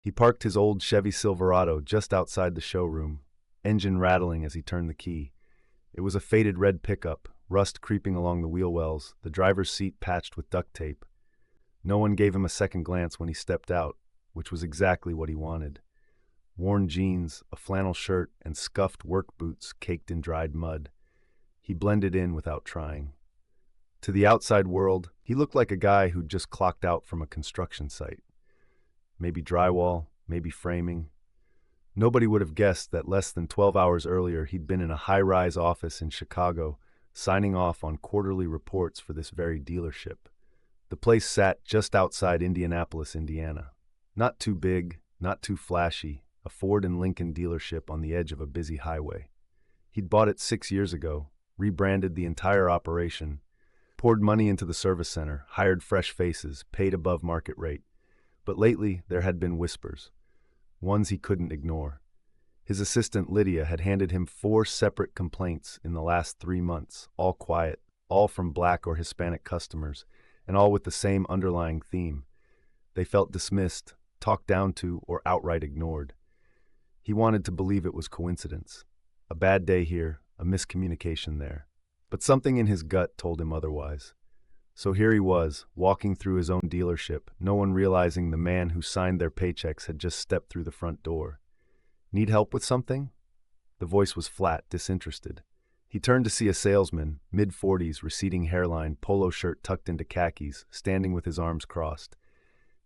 He parked his old Chevy Silverado just outside the showroom, engine rattling as he turned the key. It was a faded red pickup, rust creeping along the wheel wells, the driver's seat patched with duct tape. No one gave him a second glance when he stepped out, which was exactly what he wanted. Worn jeans, a flannel shirt, and scuffed work boots caked in dried mud. He blended in without trying. To the outside world, he looked like a guy who'd just clocked out from a construction site. Maybe drywall, maybe framing. Nobody would have guessed that less than 12 hours earlier he'd been in a high-rise office in Chicago, signing off on quarterly reports for this very dealership. The place sat just outside Indianapolis, Indiana. Not too big, not too flashy, a Ford and Lincoln dealership on the edge of a busy highway. He'd bought it 6 years ago, rebranded the entire operation, poured money into the service center, hired fresh faces, paid above market rate. But lately, there had been whispers, ones he couldn't ignore. His assistant Lydia had handed him 4 separate complaints in the last 3 months, all quiet, all from Black or Hispanic customers, and all with the same underlying theme. They felt dismissed, talked down to, or outright ignored. He wanted to believe it was coincidence. A bad day here, a miscommunication there. But something in his gut told him otherwise. So here he was, walking through his own dealership, no one realizing the man who signed their paychecks had just stepped through the front door. Need help with something? The voice was flat, disinterested. He turned to see a salesman, mid-40s, receding hairline, polo shirt tucked into khakis, standing with his arms crossed.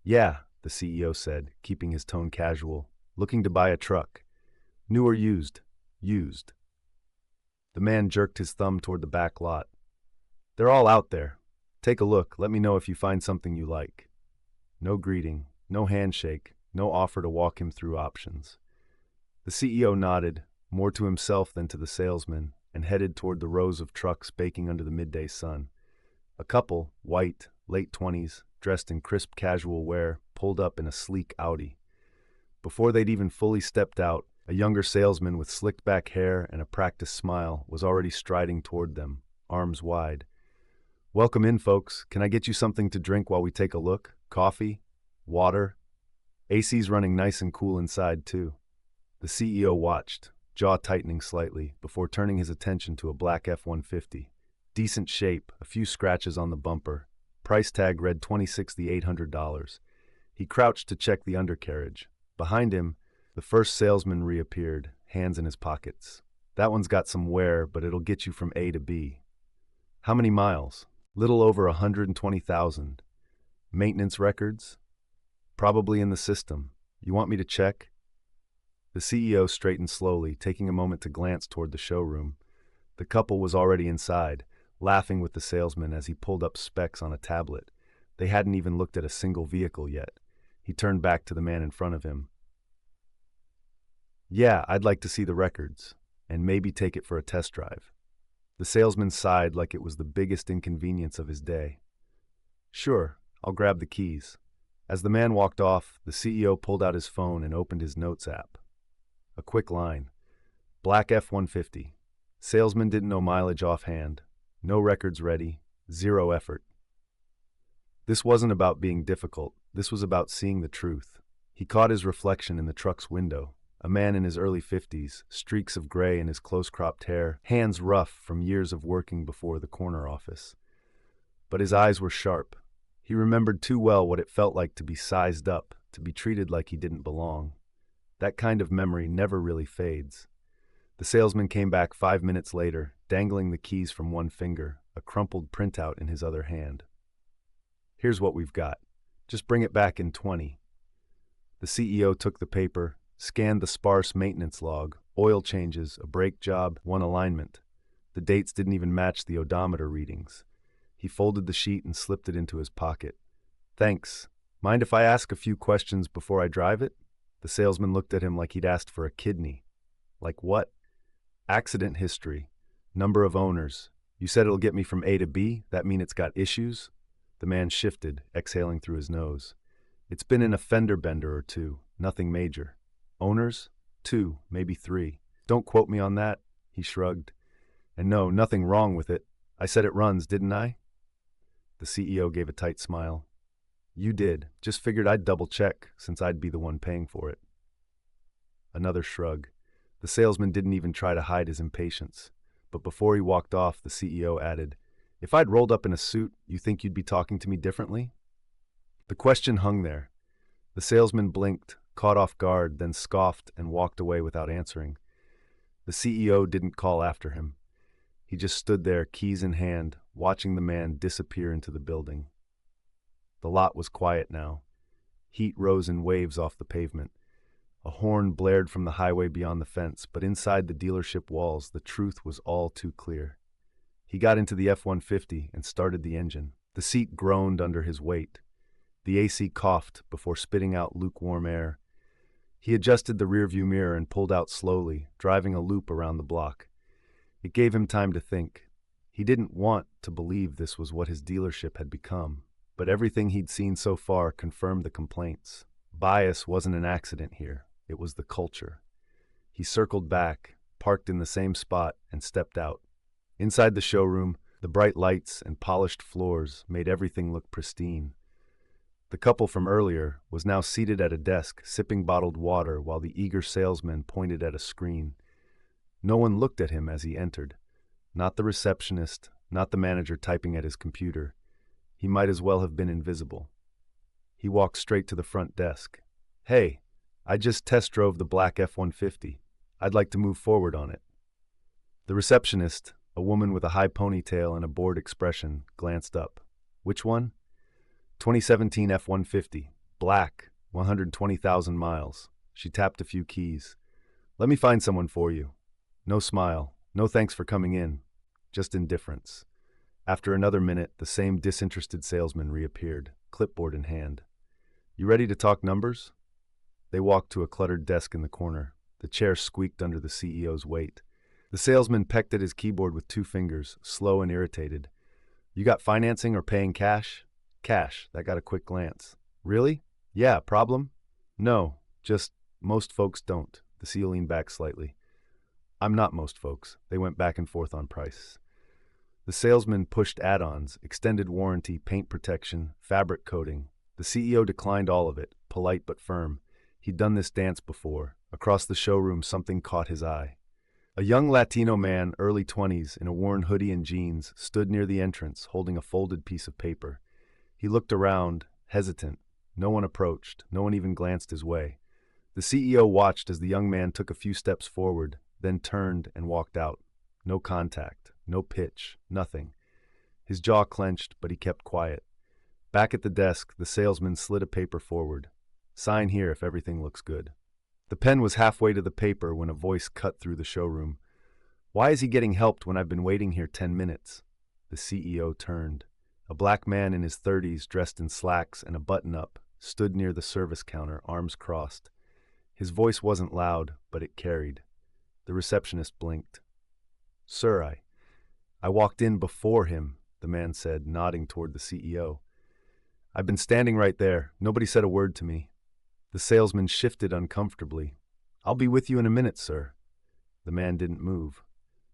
"Yeah," the CEO said, keeping his tone casual. "Looking to buy a truck. New or used?" "Used." The man jerked his thumb toward the back lot. "They're all out there. Take a look, let me know if you find something you like." No greeting, no handshake, no offer to walk him through options. The CEO nodded, more to himself than to the salesman, and headed toward the rows of trucks baking under the midday sun. A couple, white, late 20s, dressed in crisp casual wear, pulled up in a sleek Audi. Before they'd even fully stepped out, a younger salesman with slicked back hair and a practiced smile was already striding toward them, arms wide. "Welcome in, folks. Can I get you something to drink while we take a look? Coffee? Water? AC's running nice and cool inside, too." The CEO watched, jaw tightening slightly, before turning his attention to a black F-150. Decent shape, a few scratches on the bumper. Price tag read $26,800. He crouched to check the undercarriage. Behind him, the first salesman reappeared, hands in his pockets. "That one's got some wear, but it'll get you from A to B." "How many miles?" "Little over 120,000. "Maintenance records?" "Probably in the system. You want me to check?" The CEO straightened slowly, taking a moment to glance toward the showroom. The couple was already inside, laughing with the salesman as he pulled up specs on a tablet. They hadn't even looked at a single vehicle yet. He turned back to the man in front of him. "Yeah, I'd like to see the records, and maybe take it for a test drive." The salesman sighed like it was the biggest inconvenience of his day. "Sure, I'll grab the keys." As the man walked off, the CEO pulled out his phone and opened his notes app. A quick line. Black F-150. Salesman didn't know mileage offhand. No records ready. 0 effort. This wasn't about being difficult. This was about seeing the truth. He caught his reflection in the truck's window. A man in his early 50s, streaks of gray in his close-cropped hair, hands rough from years of working before the corner office. But his eyes were sharp. He remembered too well what it felt like to be sized up, to be treated like he didn't belong. That kind of memory never really fades. The salesman came back 5 minutes later, dangling the keys from one finger, a crumpled printout in his other hand. "Here's what we've got. Just bring it back in 20. The CEO took the paper, scanned the sparse maintenance log, oil changes, a brake job, one alignment. The dates didn't even match the odometer readings. He folded the sheet and slipped it into his pocket. "Thanks. Mind if I ask a few questions before I drive it?" The salesman looked at him like he'd asked for a kidney. "Like what?" "Accident history. Number of owners. You said it'll get me from A to B? That mean it's got issues?" The man shifted, exhaling through his nose. "It's been in a fender bender or two. Nothing major." "Owners?" "2, maybe 3. Don't quote me on that." He shrugged. "And no, nothing wrong with it. I said it runs, didn't I?" The CEO gave a tight smile. You did. Just figured I'd double check, since I'd be the one paying for it. Another shrug. The salesman didn't even try to hide his impatience. But before he walked off, the CEO added, "If I'd rolled up in a suit, you think you'd be talking to me differently?" The question hung there. The salesman blinked, caught off guard, then scoffed and walked away without answering. The CEO didn't call after him. He just stood there, keys in hand, watching the man disappear into the building. The lot was quiet now. Heat rose in waves off the pavement. A horn blared from the highway beyond the fence, but inside the dealership walls, the truth was all too clear. He got into the F-150 and started the engine. The seat groaned under his weight. The AC coughed before spitting out lukewarm air. He adjusted the rearview mirror and pulled out slowly, driving a loop around the block. It gave him time to think. He didn't want to believe this was what his dealership had become, but everything he'd seen so far confirmed the complaints. Bias wasn't an accident here. It was the culture. He circled back, parked in the same spot, and stepped out. Inside the showroom, the bright lights and polished floors made everything look pristine. The couple from earlier was now seated at a desk, sipping bottled water while the eager salesman pointed at a screen. No one looked at him as he entered. Not the receptionist, not the manager typing at his computer. He might as well have been invisible. He walked straight to the front desk. "Hey, I just test drove the black F-150. I'd like to move forward on it." The receptionist, a woman with a high ponytail and a bored expression, glanced up. "Which one?" 2017 F-150. Black, 120,000 miles. She tapped a few keys. "Let me find someone for you." No smile. No thanks for coming in. Just indifference. After another minute, the same disinterested salesman reappeared, clipboard in hand. "You ready to talk numbers?" They walked to a cluttered desk in the corner. The chair squeaked under the CEO's weight. The salesman pecked at his keyboard with 2 fingers, slow and irritated. "You got financing or paying cash?" "Cash." That got a quick glance. "Really?" "Yeah, problem?" "No, just most folks don't." The CEO leaned back slightly. "I'm not most folks." They went back and forth on price. The salesman pushed add-ons, extended warranty, paint protection, fabric coating. The CEO declined all of it, polite but firm. He'd done this dance before. Across the showroom, something caught his eye. A young Latino man, early 20s, in a worn hoodie and jeans, stood near the entrance, holding a folded piece of paper. He looked around, hesitant. No one approached. No one even glanced his way. The CEO watched as the young man took a few steps forward, then turned and walked out. No contact, no pitch, nothing. His jaw clenched, but he kept quiet. Back at the desk, the salesman slid a paper forward. "Sign here if everything looks good." The pen was halfway to the paper when a voice cut through the showroom. "Why is he getting helped when I've been waiting here 10 minutes? The CEO turned. A black man in his 30s, dressed in slacks and a button-up, stood near the service counter, arms crossed. His voice wasn't loud, but it carried. The receptionist blinked. "Sir, I walked in before him," the man said, nodding toward the CEO. "I've been standing right there. Nobody said a word to me." The salesman shifted uncomfortably. "I'll be with you in a minute, sir." The man didn't move.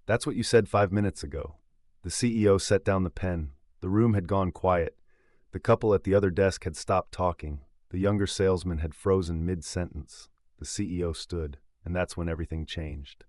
"That's what you said 5 minutes ago." The CEO set down the pen. The room had gone quiet. The couple at the other desk had stopped talking. The younger salesman had frozen mid-sentence. The CEO stood, and that's when everything changed.